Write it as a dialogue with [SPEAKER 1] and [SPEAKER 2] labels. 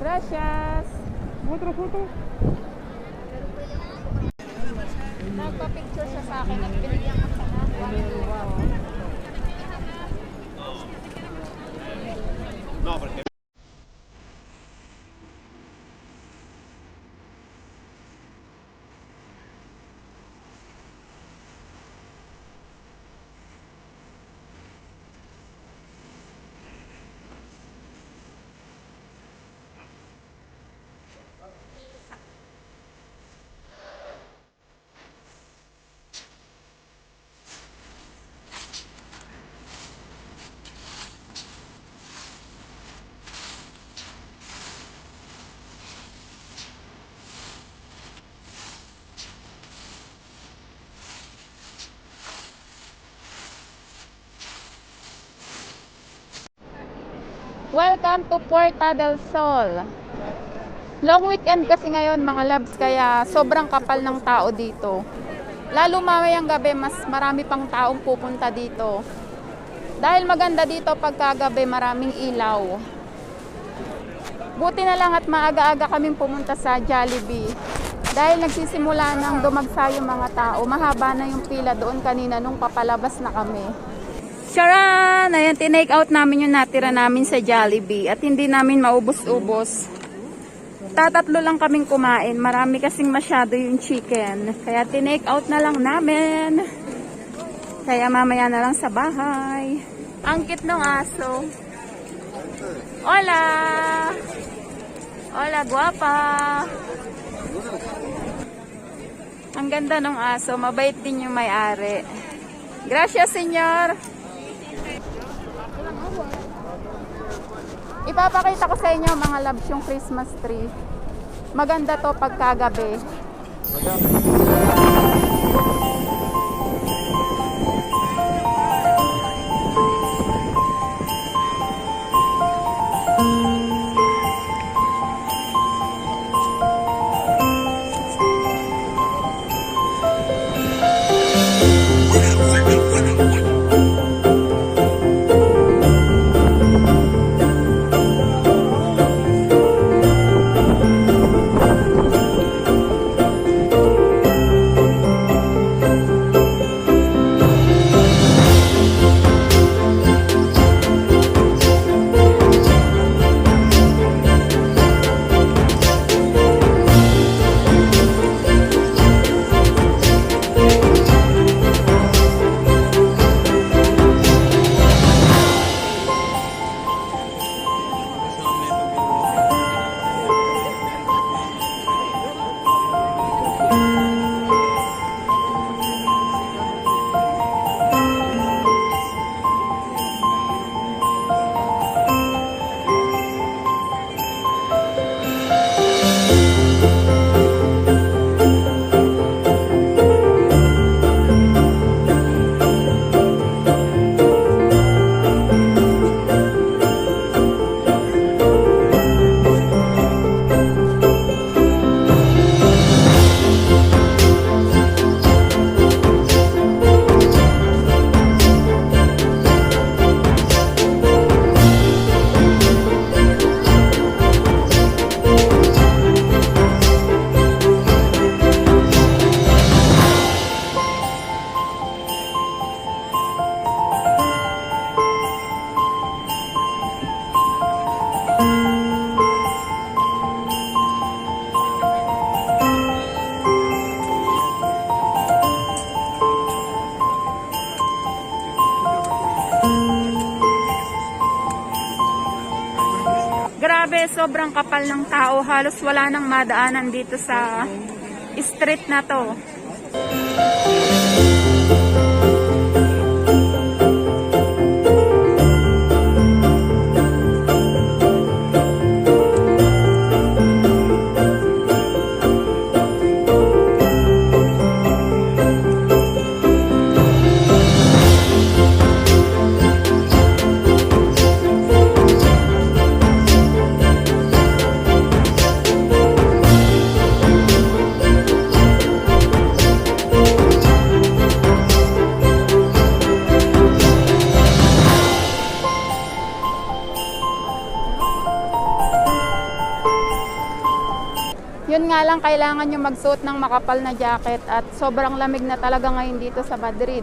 [SPEAKER 1] Gracias.
[SPEAKER 2] Otra foto.
[SPEAKER 1] Nagpa-picture siya sa akin at binigyan ko siya ng 1 euro.
[SPEAKER 2] No, porque
[SPEAKER 1] Welcome to Puerta del Sol. Long weekend kasi ngayon mga loves, kaya sobrang kapal ng tao dito. Lalo mamayang gabi, mas marami pang taong pupunta dito. Dahil maganda dito pagkagabi, maraming ilaw. Buti na lang at maaga-aga kaming pumunta sa Jollibee. Dahil nagsisimula nang dumagsa yung mga tao, mahaba na yung pila doon kanina nung papalabas na kami. Charan! Ayan, tinake out namin yung natira namin sa Jollibee at hindi namin maubos-ubos. Tatatlo lang kaming kumain. Marami kasing masyado yung chicken. Kaya tinake out na lang namin. Kaya mamaya na lang sa bahay. Ang cute ng aso. Hola! Hola, guwapa! Ang ganda ng aso. Mabait din yung may-ari. Gracias, senyor! Ipapakita ko sa inyo mga loves yung Christmas tree. Maganda to pagkagabi. Grabe, sobrang kapal ng tao. Halos wala nang madaanan dito sa street na to. Yun nga lang, kailangan nyo magsuot ng makapal na jacket at sobrang lamig na talaga ngayon dito sa Madrid.